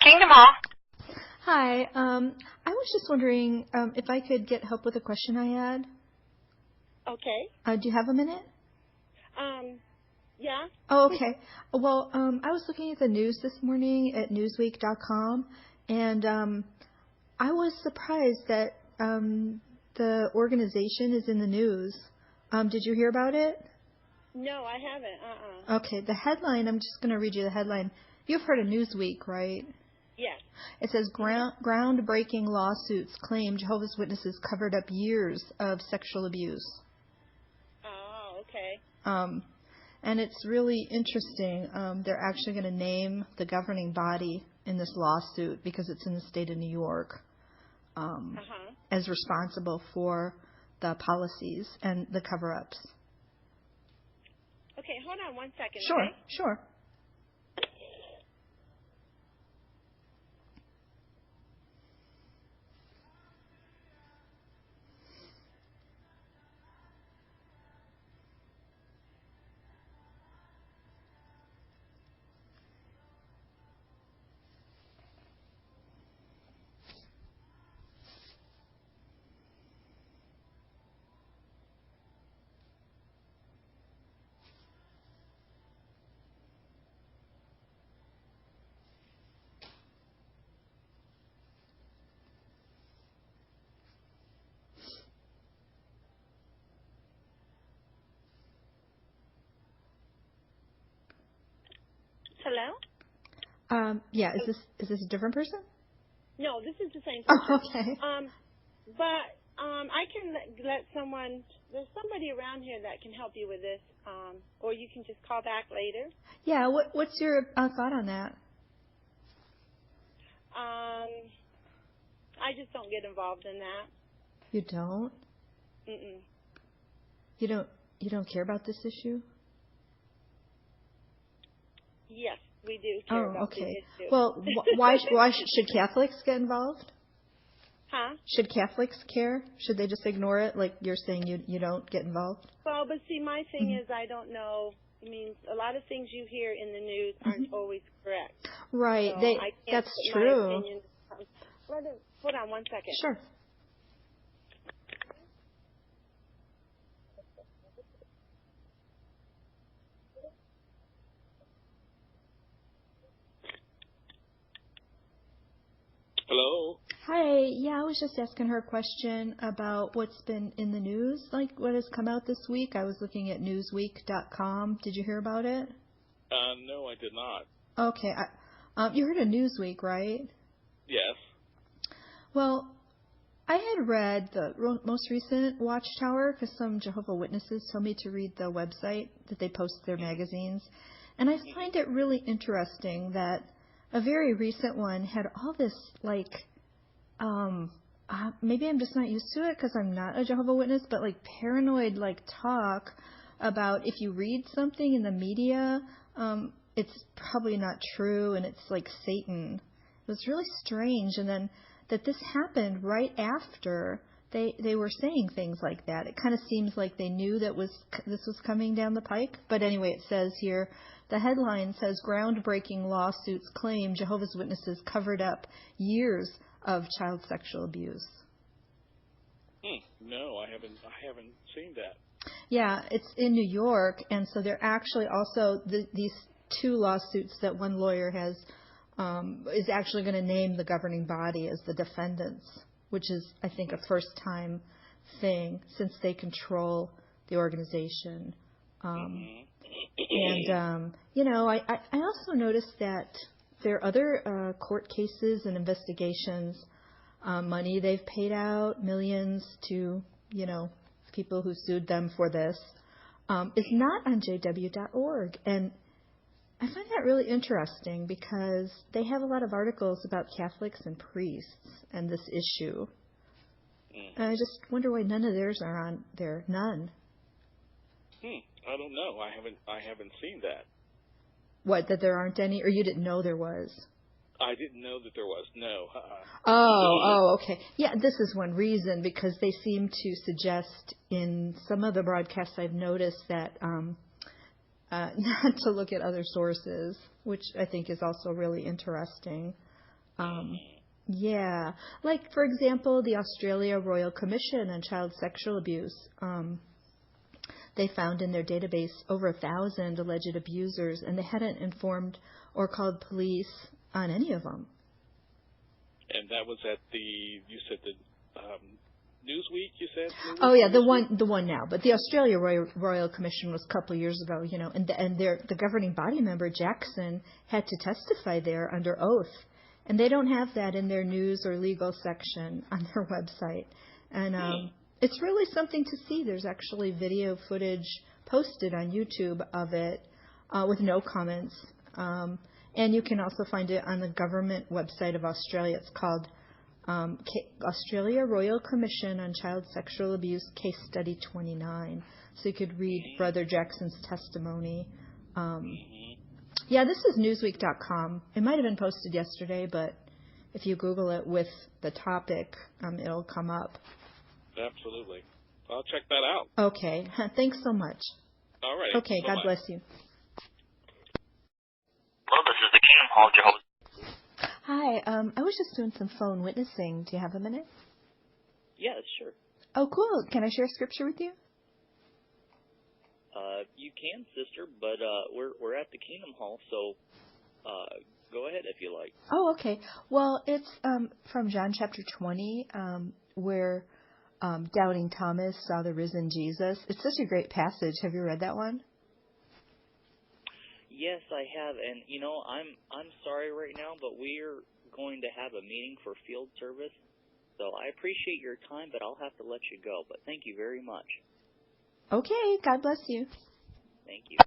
Kingdom Hall. Hi. I was just wondering if I could get help with a question I had. Okay. Do you have a minute? Yeah. Oh, okay. Well, I was looking at the news this morning at Newsweek.com, and I was surprised that the organization is in the news. Did you hear about it? No, I haven't. Okay. The headline, I'm just going to read you the headline. You've heard of Newsweek, right? Yes. It says groundbreaking lawsuits claim Jehovah's Witnesses covered up years of sexual abuse. Oh, okay. And it's really interesting. They're actually going to name the governing body in this lawsuit because it's in the state of New York as responsible for the policies and the cover-ups. Okay, hold on one second. Sure, okay? sure. Hello? Yeah, is this a different person? No, this is the same person. Oh, okay. But I can let someone, there's somebody around here that can help you with this, or you can just call back later. Yeah, what's your thought on that? I just don't get involved in that. You don't? Mm-mm. You don't care about this issue? Yes, we do care about okay. this issue. Well, why should Catholics get involved? Huh? Should Catholics care? Should they just ignore it like you're saying you don't get involved? Well, but see, my thing is I don't know. I mean, a lot of things you hear in the news aren't always correct. Right. So I can't that's put true. My opinion. Hold on one second. Sure. Hello? Hi. Yeah, I was just asking her a question about what's been in the news, like what has come out this week. I was looking at Newsweek.com. Did you hear about it? No, I did not. Okay. You heard of Newsweek, right? Yes. Well, I had read the most recent Watchtower because some Jehovah's Witnesses told me to read the website that they post their magazines. And I find it really interesting that a very recent one had all this, like, maybe I'm just not used to it because I'm not a Jehovah's Witness, but like paranoid, like talk about if you read something in the media, it's probably not true and it's like Satan. It was really strange. And then that this happened right after they were saying things like that. It kind of seems like they knew that this was coming down the pike. But anyway, it says here, the headline says, groundbreaking lawsuits claim Jehovah's Witnesses covered up years of child sexual abuse. No, I haven't seen that. Yeah, it's in New York, and so they're actually also these two lawsuits that one lawyer has is actually going to name the governing body as the defendants, which is, I think, a first-time thing since they control the organization. And, you know, I also noticed that there are other court cases and investigations, money they've paid out, millions to, you know, people who sued them for this, is not on jw.org. And I find that really interesting because they have a lot of articles about Catholics and priests and this issue. And I just wonder why none of theirs are on there. None. I don't know. I haven't seen that. What, that there aren't any? Or you didn't know there was? I didn't know that there was. No. Oh, okay. Yeah, this is one reason, because they seem to suggest in some of the broadcasts I've noticed that not to look at other sources, which I think is also really interesting. Yeah. Like, for example, the Australia Royal Commission on Child Sexual Abuse. They found in their database over 1,000 alleged abusers, and they hadn't informed or called police on any of them. And that was at you said the Newsweek, you said? Oh yeah, the one now. But the Australia Royal Commission was a couple of years ago, and the governing body member, Jackson, had to testify there under oath. And they don't have that in their news or legal section on their website. And it's really something to see. There's actually video footage posted on YouTube of it with no comments. And you can also find it on the government website of Australia. It's called Australia Royal Commission on Child Sexual Abuse Case Study 29. So you could read Brother Jackson's testimony. Yeah, this is Newsweek.com. It might have been posted yesterday, but if you Google it with the topic, it'll come up. Absolutely. I'll check that out. Okay. Thanks so much. All right. Okay, Bye-bye. God bless you. Hello, this is the Kingdom Hall Jehovah's. Hi, I was just doing some phone witnessing. Do you have a minute? Yeah, sure. Oh, cool. Can I share scripture with you? You can, sister, but we're at the Kingdom Hall, so go ahead if you like. Oh, okay. Well, it's from John chapter 20, where doubting Thomas saw the risen Jesus. It's such a great passage. Have you read that one? Yes, I have, and I'm sorry right now, but we're going to have a meeting for field service, so I appreciate your time, but I'll have to let you go. But thank you very much. Okay. God bless you. Thank you.